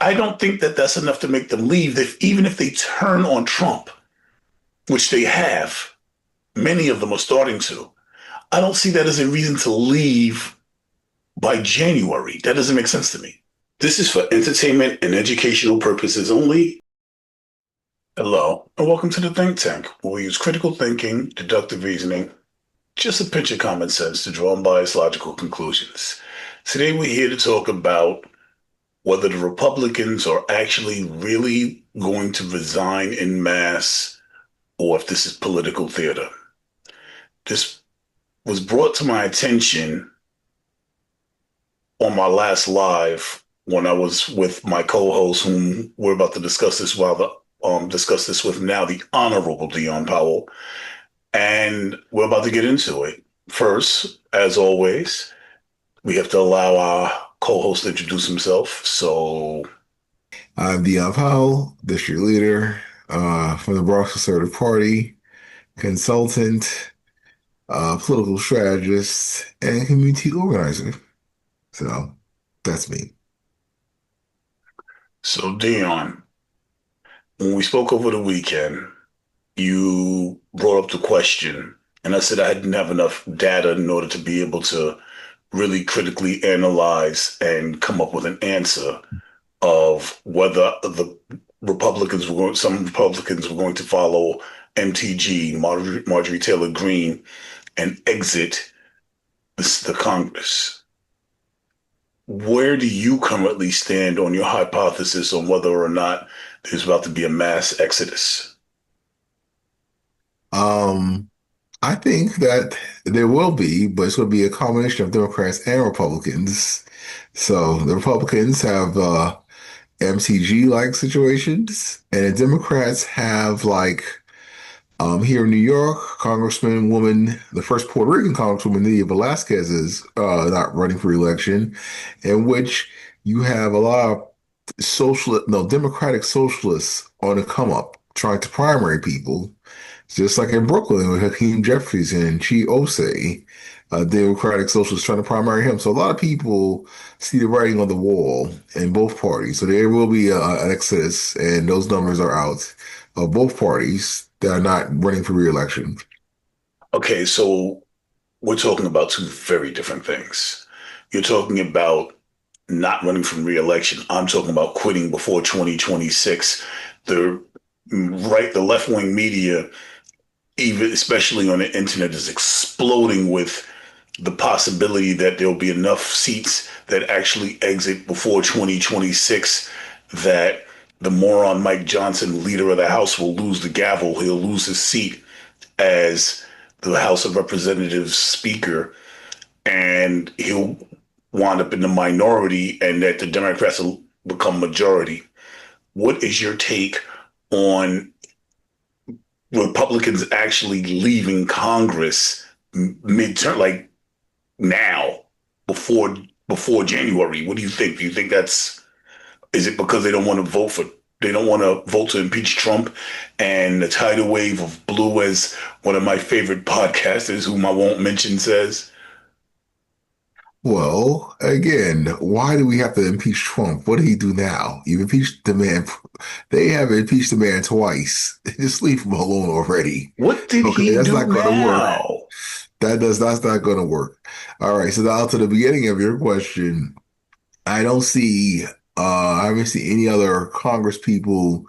I don't think that that's enough to make them leave. Even if they turn on Trump, which they have, many of them are starting to. I don't see that as a reason to leave by January. That doesn't make sense to me. This is for entertainment and educational purposes only. Hello, and welcome to the Think Tank, where we use critical thinking, deductive reasoning, just a pinch of common sense to draw unbiased logical conclusions. Today we're here to talk about whether the Republicans are actually really going to resign en masse or if this is political theater. This was brought to my attention on my last live when I was with my co-host, whom we're about to discuss this with now, the Honorable Dion Powell, and we're about to get into it. First, as always, we have to allow our co-host to introduce himself. So, I'm Dion Powell, district leader from the Bronx Conservative Party, consultant, political strategist, and community organizer. So that's me. so Dion, when we spoke over the weekend, you brought up the question, and I said I didn't have enough data in order to be able to really critically analyze and come up with an answer of whether some Republicans were going to follow MTG, Marjorie Taylor Greene, and exit the Congress. Where do you currently stand on your hypothesis on whether or not there's about to be a mass exodus? Um, I think that there will be, but it's going to be a combination of Democrats and Republicans. So the Republicans have MTG-like situations, and the Democrats have here in New York, the first Puerto Rican Congresswoman, Nydia Velázquez, is not running for election, in which you have a lot of Democratic socialists on the come up trying to primary people, just like in Brooklyn with Hakeem Jeffries and Chi Osei, Democratic socialists trying to primary him. So a lot of people see the writing on the wall in both parties. So there will be an exodus, and those numbers are out of both parties that are not running for re-election. Okay, so we're talking about two very different things. You're talking about not running from re-election. I'm talking about quitting before 2026. The left-wing media, even especially on the internet, is exploding with the possibility that there'll be enough seats that actually exit before 2026 that the moron Mike Johnson, leader of the House, will lose the gavel. He'll lose his seat as the House of Representatives Speaker, and he'll wind up in the minority, and that the Democrats will become majority. What is your take on Republicans actually leaving Congress midterm, like now, before January? What do you think? Do you think is it because they don't want to vote to impeach Trump, and the tidal wave of blue, as one of my favorite podcasters, whom I won't mention, says? Well, again, why do we have to impeach Trump? What did he do now? You've impeached the man. They have impeached the man twice. Just leave him alone already. What did Okay, he that's do not going to work. now? That's not going to work. All right, so now to the beginning of your question, I don't see, I haven't seen any other Congress people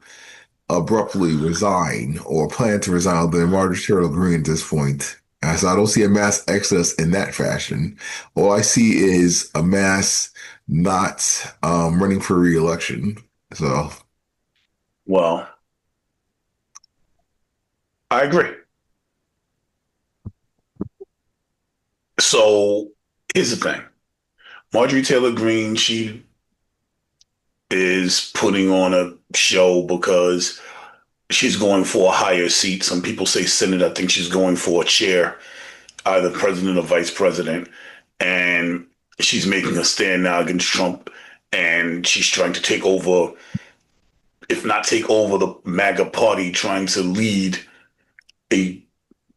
abruptly resign or plan to resign other than Marjorie Taylor Greene at this point. So I don't see a mass exodus in that fashion. All I see is a mass not running for re-election. So, Well, I agree. So here's the thing. Marjorie Taylor Greene, she is putting on a show because she's going for a higher seat. Some people say Senate. I think she's going for a chair, either president or vice president. And she's making a stand now against Trump. And she's trying to take over, if not take over the MAGA party, trying to lead a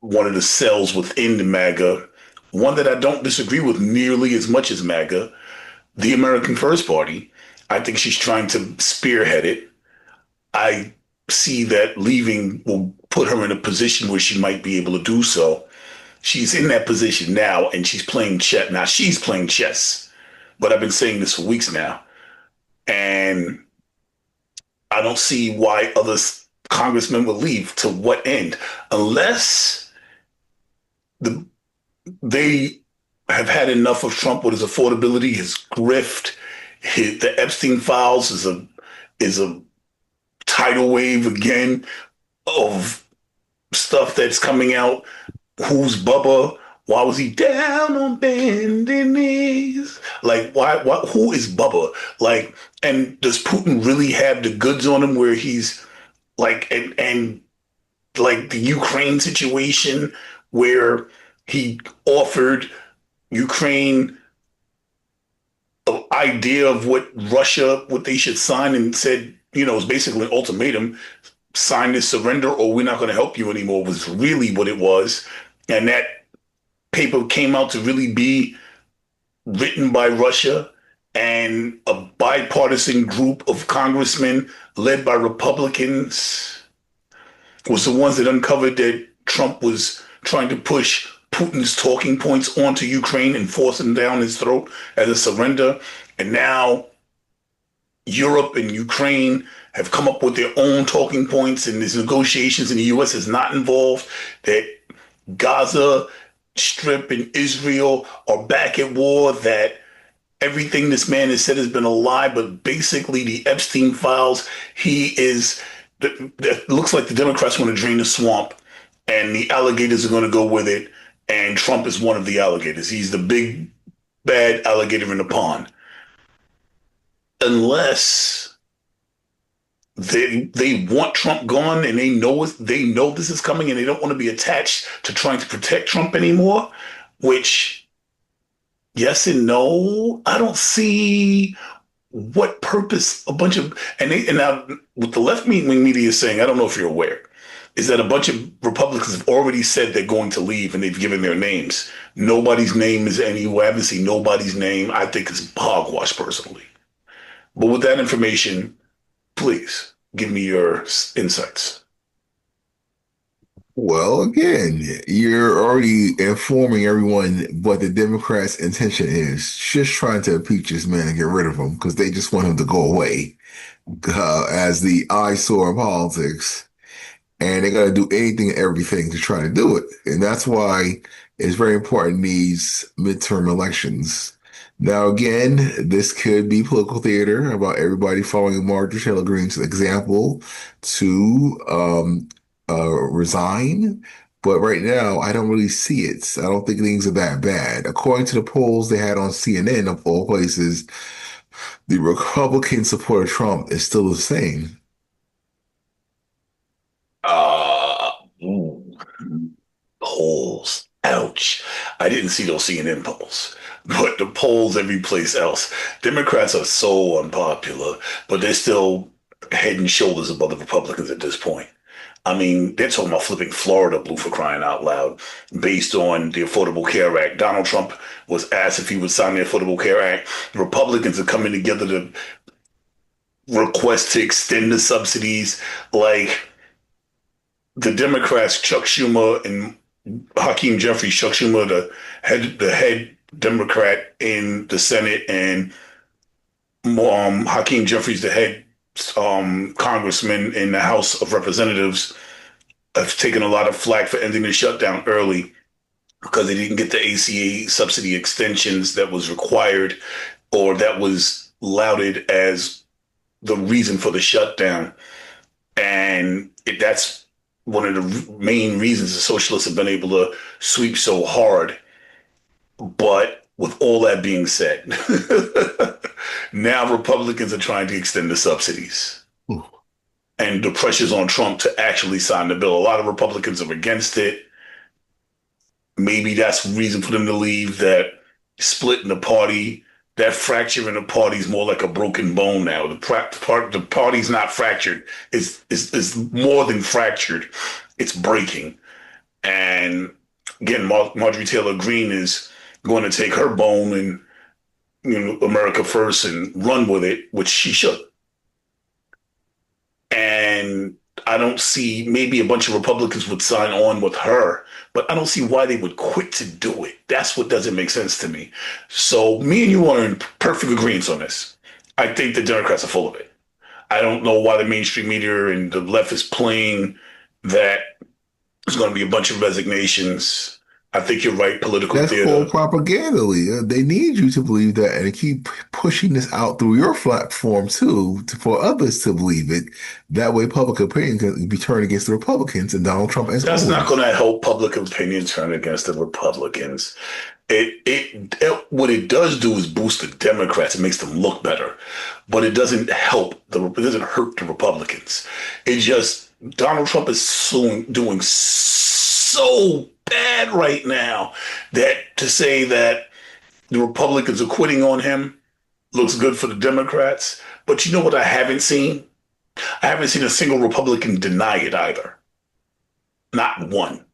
one of the cells within the MAGA, one that I don't disagree with nearly as much as MAGA, the American First Party. I think she's trying to spearhead it. I see that leaving will put her in a position where she might be able to do so. She's in that position now, and she's playing chess. Now she's playing chess, but I've been saying this for weeks now, and I don't see why other congressmen will leave. To what end? Unless the they have had enough of Trump with his affordability, his grift, the Epstein files is a tidal wave again of stuff that's coming out. Who's Bubba? Why was he down on bending knees? Like, why, who is Bubba? Like, and does Putin really have the goods on him where he's like, and like the Ukraine situation where he offered Ukraine an idea of what they should sign and said, it's basically an ultimatum: sign this surrender or we're not going to help you anymore, was really what it was. And that paper came out to really be written by Russia and a bipartisan group of congressmen led by Republicans was the ones that uncovered that Trump was trying to push Putin's talking points onto Ukraine and force them down his throat as a surrender. And now Europe and Ukraine have come up with their own talking points, and these negotiations, and the U.S. is not involved. That Gaza Strip and Israel are back at war. That everything this man has said has been a lie, but basically the Epstein files, he is. It looks like the Democrats want to drain the swamp, and the alligators are going to go with it. And Trump is one of the alligators. He's the big bad alligator in the pond. Unless they want Trump gone and they know this is coming and they don't want to be attached to trying to protect Trump anymore, which yes and no. I don't see what purpose a bunch of and now what the left wing media is saying, I don't know if you're aware, is that a bunch of Republicans have already said they're going to leave and they've given their names. Nobody's name is anywhere. I haven't seen nobody's name. I think it's hogwash personally. But with that information, please give me your insights. Well, again, you're already informing everyone what the Democrats' intention is. Just trying to impeach this man and get rid of him because they just want him to go away as the eyesore in politics. And they're going to do anything and everything to try to do it. And that's why it's very important in these midterm elections. Now, again, this could be political theater about everybody following Marjorie Taylor Greene's example to resign. But right now, I don't really see it. I don't think things are that bad. According to the polls they had on CNN, of all places, the Republican support of Trump is still the same. Uh, ooh, polls. Ouch. I didn't see those CNN polls, but the polls every place else. Democrats are so unpopular, but they're still head and shoulders above the Republicans at this point. I mean, they're talking about flipping Florida blue for crying out loud based on the Affordable Care Act. Donald Trump was asked if he would sign the Affordable Care Act. Republicans are coming together to request to extend the subsidies. Like the Democrats, Chuck Schumer and Hakeem Jeffries, Chuck Schumer, the head Democrat in the Senate, and Hakeem Jeffries, the head congressman in the House of Representatives, have taken a lot of flack for ending the shutdown early because they didn't get the ACA subsidy extensions that was required or that was lauded as the reason for the shutdown. And that's one of the main reasons the socialists have been able to sweep so hard. But with all that being said, now Republicans are trying to extend the subsidies. Ooh. And the pressure's on Trump to actually sign the bill. A lot of Republicans are against it. Maybe that's the reason for them to leave, that split in the party. That fracture in the party is more like a broken bone now. The party's not fractured. It's more than fractured. It's breaking. And again, Marjorie Taylor Greene is going to take her bone and America first and run with it, which she should. And I don't see, maybe a bunch of Republicans would sign on with her, but I don't see why they would quit to do it. That's what doesn't make sense to me. So me and you are in perfect agreement on this. I think the Democrats are full of it. I don't know why the mainstream media and the left is playing that there's going to be a bunch of resignations. I think you're right, political That's theater. called propaganda, Leah. They need you to believe that and keep pushing this out through your platform too, for others to believe it. That way, public opinion can be turned against the Republicans and Donald Trump as That's not always. going to help public opinion turn against the Republicans. It what it does do is boost the Democrats. It makes them look better, but it doesn't help it doesn't hurt the Republicans. It just Donald Trump is doing so bad right now that to say that the Republicans are quitting on him looks good for the Democrats. But you know what I haven't seen? I haven't seen a single Republican deny it either. Not one.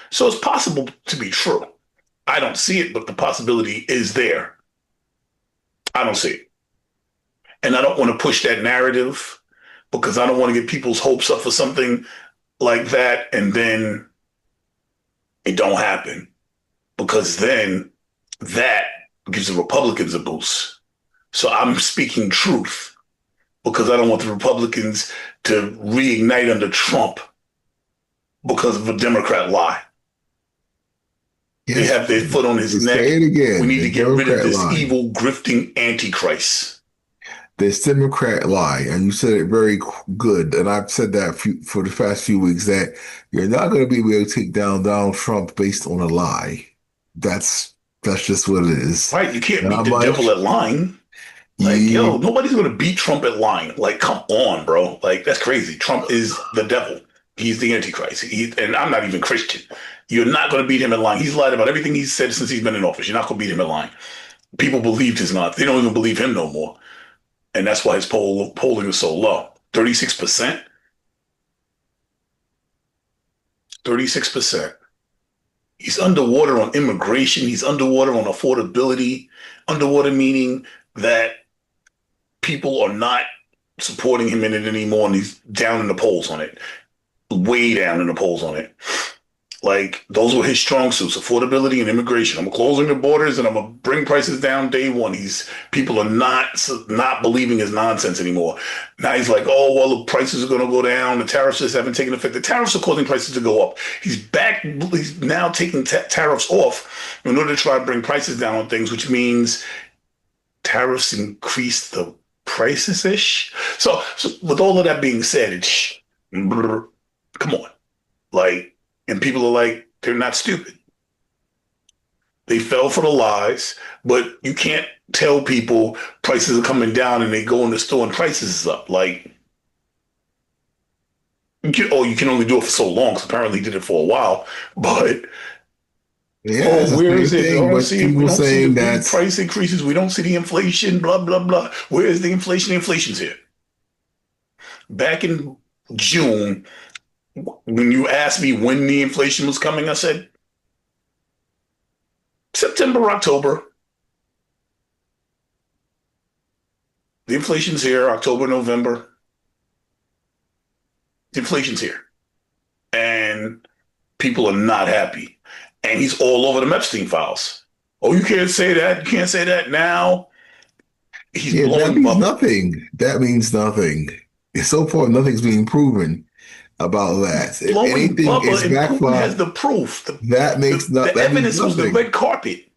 So it's possible to be true. I don't see it, but the possibility is there. I don't see it. And I don't want to push that narrative because I don't want to get people's hopes up for something like that and then it don't happen. Because then that gives the Republicans a boost. So I'm speaking truth because I don't want the Republicans to reignite under Trump because of a Democrat lie. Yes, they have their foot on his neck. say it again. We need to get rid of this lie. evil, grifting antichrist. This Democrat lie, and you said it very good, and I've said that for the past few weeks, that you're not going to be able to take down Donald Trump based on a lie. That's just what it is. Right, you can't beat the devil at lying. Like, yo, nobody's going to beat Trump at lying. Like, come on, bro. Like, that's crazy. Trump is the devil. He's the Antichrist. And I'm not even Christian. You're not going to beat him at lying. He's lied about everything he's said since he's been in office. You're not going to beat him at lying. People believed his not. They don't even believe him no more. And that's why his polling is so low. 36%. 36%. He's underwater on immigration. He's underwater on affordability. Underwater meaning that people are not supporting him in it anymore, and he's down in the polls on it. Way down in the polls on it. Like, those were his strong suits, affordability and immigration. I'm closing the borders and I'm going to bring prices down day one. People are not believing his nonsense anymore. Now he's like, oh, well, the prices are going to go down. The tariffs just haven't taken effect. The tariffs are causing prices to go up. He's now taking tariffs off in order to try to bring prices down on things, which means tariffs increase the prices-ish. So with all of that being said, come on. Like, and people are like, they're not stupid. They fell for the lies, but you can't tell people prices are coming down and they go in the store and prices is up. Like, you can only do it for so long, because apparently he did it for a while. But, where is it? We don't see the price increases. We don't see the inflation, blah, blah, blah. Where is the inflation? The inflation's here. Back in June, when you asked me when the inflation was coming, I said September, October. The inflation's here, October, November. The inflation's here. And people are not happy. And he's all over the Epstein files. Oh, you can't say that. You can't say that now. He's blowing that means nothing. That means nothing. So far, nothing's being proven about that. If anything is backfired, has the proof. That makes the evidence was the red carpet.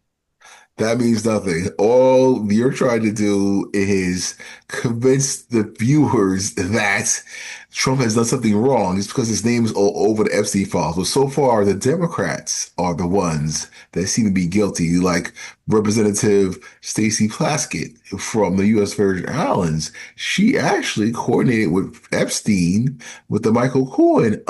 That means nothing. All you're trying to do is convince the viewers that Trump has done something wrong. It's because his name is all over the Epstein files. But so far, the Democrats are the ones that seem to be guilty, like Representative Stacey Plaskett from the U.S. Virgin Islands. She actually coordinated with Epstein with the Michael Cohen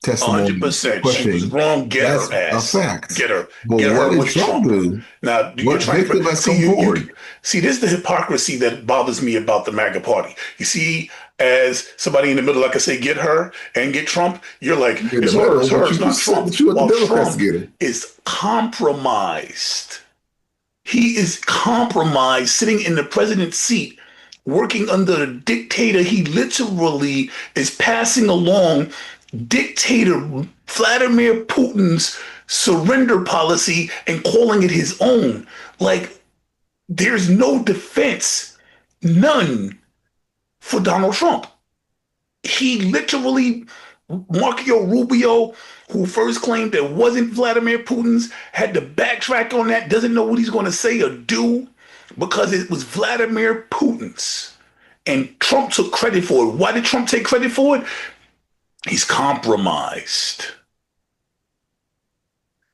testimony. 100%. She was wrong. Get That's her ass. A fact. Get her. But get what her did Trump do? Now, you're trying to see, this is the hypocrisy that bothers me about the MAGA party. You see, as somebody in the middle, like I say, get her and get Trump, you're like, it's her, it's not Trump. While Trump is compromised. He is compromised, sitting in the president's seat, working under a dictator. He literally is passing along dictator Vladimir Putin's surrender policy and calling it his own. Like, there's no defense, none, for Donald Trump. He literally, Marco Rubio, who first claimed it wasn't Vladimir Putin's, had to backtrack on that, doesn't know what he's going to say or do because it was Vladimir Putin's. And Trump took credit for it. Why did Trump take credit for it? He's compromised.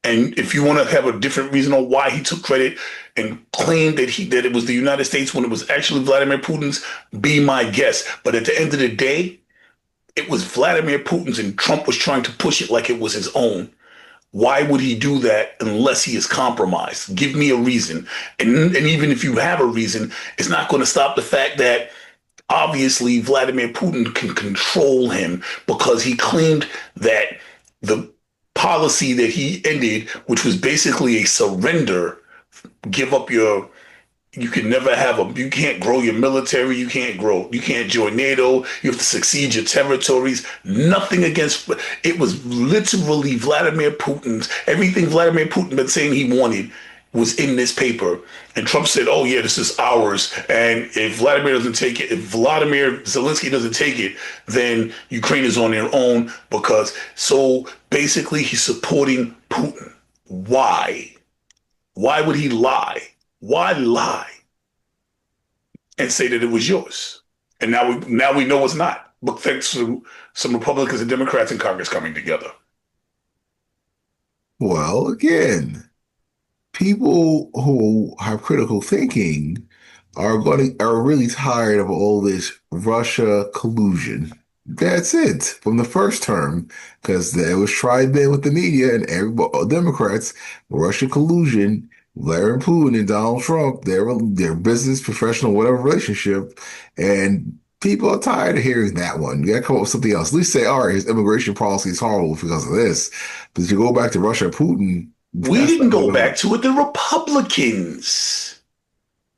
And if you want to have a different reason on why he took credit and claimed that it was the United States when it was actually Vladimir Putin's, be my guest. But at the end of the day, it was Vladimir Putin's, and Trump was trying to push it like it was his own. Why would he do that unless he is compromised? Give me a reason. And even if you have a reason, it's not going to stop the fact that obviously Vladimir Putin can control him because he claimed that the policy that he ended, which was basically a surrender, give up you can never you can't grow your military, you can't join NATO, you have to succeed your territories, nothing against, it was literally Vladimir Putin's, everything Vladimir Putin been saying he wanted was in this paper. And Trump said, oh yeah, this is ours. And if Vladimir Zelensky doesn't take it, then Ukraine is on their own so basically he's supporting Putin. Why? Why would he lie? Why lie and say that it was yours? And now we know it's not. But thanks to some Republicans and Democrats in Congress coming together. Well, again, people who have critical thinking are really tired of all this Russia collusion. That's it from the first term, because it was tried then with the media and everybody, Democrats, Russia collusion. Vladimir Putin and Donald Trump, their business, professional, whatever relationship, and people are tired of hearing that one. You got to come up with something else. At least say, all right, his immigration policy is horrible because of this. But if you go back to Russia and Putin, we didn't go back to it. The Republicans.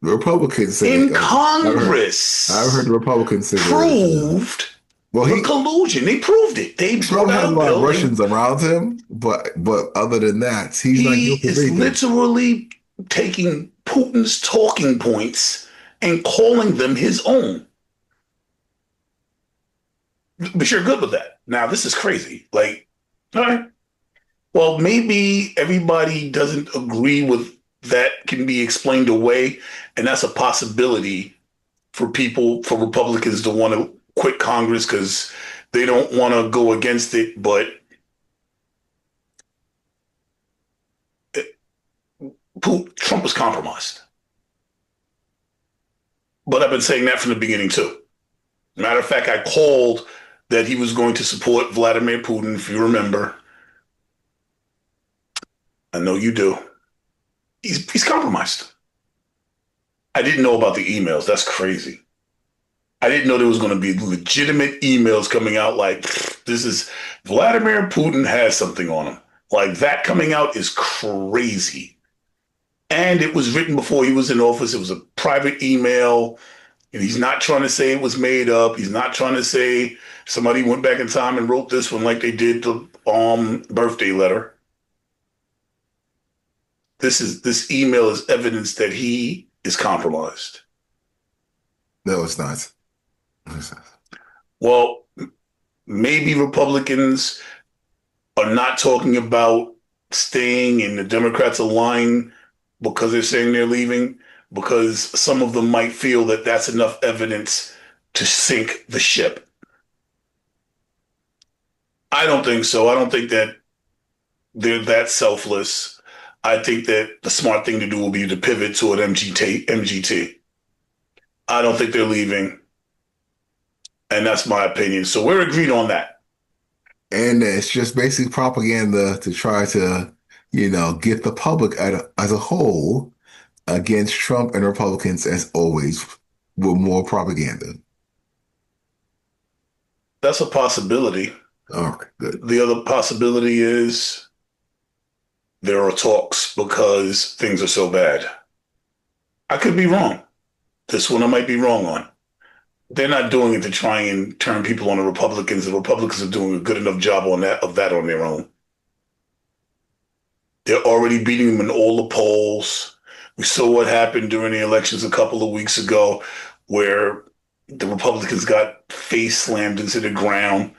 The Republicans say in Congress. I've heard the Republicans say proved the collusion. They proved it. Trump had a lot of Russians around him, but other than that, he's not guilty of anything. Literally taking Putin's talking points and calling them his own. But you're good with that. Now, this is crazy. Like, all right. Well, maybe everybody doesn't agree with that can be explained away, and that's a possibility for Republicans to want to quit Congress because they don't want to go against it, but Trump was compromised. But I've been saying that from the beginning too. Matter of fact, I called that he was going to support Vladimir Putin, if you remember. I know you do. He's compromised. I didn't know about the emails. That's crazy. I didn't know there was going to be legitimate emails coming out like, this is Vladimir Putin has something on him. Like, that coming out is crazy. And it was written before he was in office. It was a private email. And he's not trying to say it was made up. He's not trying to say somebody went back in time and wrote this one like they did the birthday letter. This email is evidence that he is compromised. No, it's not. Well, maybe Republicans are not talking about staying and the Democrats are lying because they're saying they're leaving, because some of them might feel that that's enough evidence to sink the ship. I don't think so. I don't think that they're that selfless. I think that the smart thing to do will be to pivot toward MGT. I don't think they're leaving. And that's my opinion. So we're agreed on that. And it's just basic propaganda to try to, get the public as a whole against Trump and Republicans, as always, with more propaganda. That's a possibility. All right, good. The other possibility is there are talks because things are so bad. I could be wrong. This one I might be wrong on. They're not doing it to try and turn people on the Republicans. The Republicans are doing a good enough job of that on their own. They're already beating them in all the polls. We saw what happened during the elections a couple of weeks ago, where the Republicans got face slammed into the ground.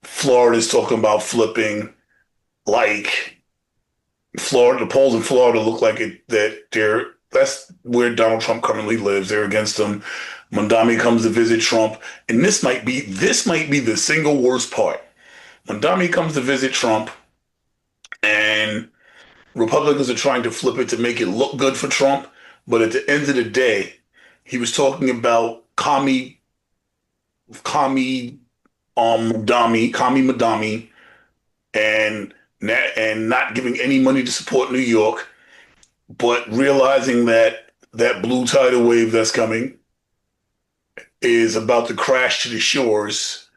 Florida's talking about flipping. Like Florida, the polls in Florida look like that's where Donald Trump currently lives. They're against him. Mondami comes to visit Trump, and this might be the single worst part. Mondami comes to visit Trump, and Republicans are trying to flip it to make it look good for Trump. But at the end of the day, he was talking about Madami, and not giving any money to support New York, but realizing that that blue tidal wave that's coming is about to crash to the shores.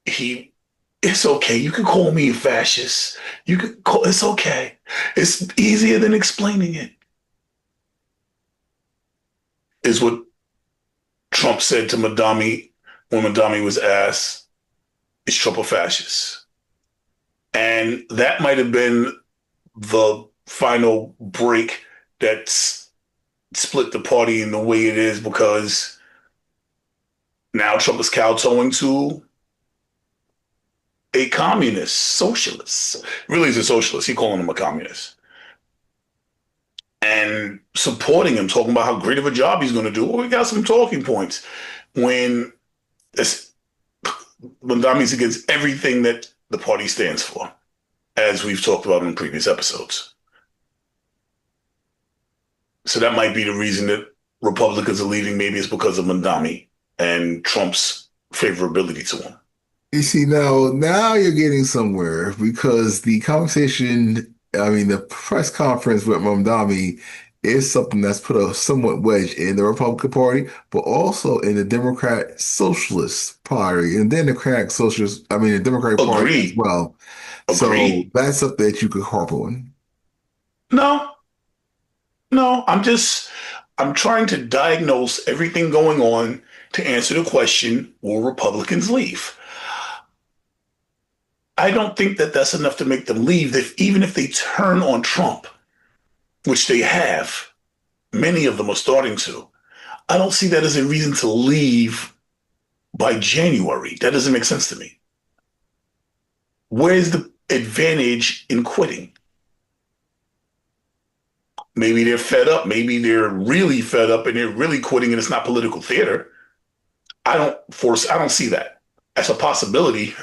It's okay. You can call me a fascist. It's okay. It's easier than explaining it, is what Trump said to Madami when Madami was asked, is Trump a fascist? And that might have been the final break that's split the party in the way it is, because now Trump is kowtowing to a communist, socialist. Really, he's a socialist. He's calling him a communist. And supporting him, talking about how great of a job he's going to do. Well, we got some talking points when Dami's against everything that the party stands for, as we've talked about in previous episodes. So that might be the reason that Republicans are leaving. Maybe it's because of Mondami and Trump's favorability to him. You see, now you're getting somewhere because the conversation, I mean, the press conference with Mamdani is something that's put a somewhat wedge in the Republican Party, but also in the Democrat Socialist Party and then the the Democratic Party as Agreed. well. So Agreed. that's something that you could harp on. No, no. I'm trying to diagnose everything going on to answer the question, will Republicans leave? I don't think that that's enough to make them leave. Even if they turn on Trump, which they have, many of them are starting to. I don't see that as a reason to leave by January. That doesn't make sense to me. Where's the advantage in quitting? Maybe they're fed up. Maybe they're really fed up and they're really quitting and it's not political theater. I don't see that as a possibility,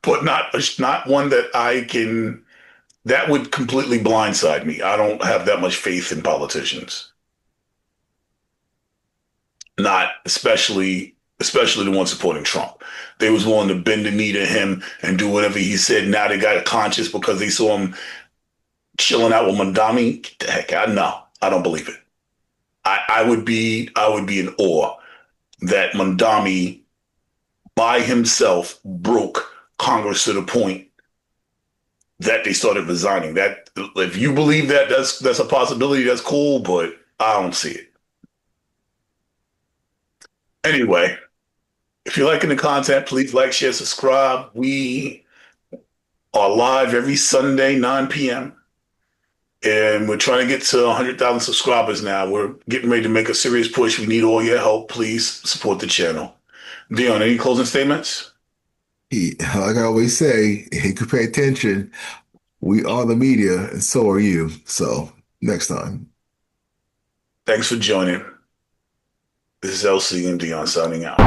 but not one that that would completely blindside me. I don't have that much faith in politicians. Not especially the ones supporting Trump. They was willing to bend the knee to him and do whatever he said. Now they got a conscience because they saw him chilling out with Mondami. Get the heck out. No, I don't believe it. I would be in awe that Mondami by himself broke Congress to the point that they started resigning. That if you believe that that's a possibility, that's cool, but I don't see it. Anyway, if you're liking the content, please like, share, subscribe. We are live every Sunday, 9 p.m. And we're trying to get to 100,000 subscribers now. We're getting ready to make a serious push. We need all your help. Please support the channel. Dion, any closing statements? Like I always say, you can pay attention. We are the media, and so are you. So next time. Thanks for joining. This is LC and Dion signing out.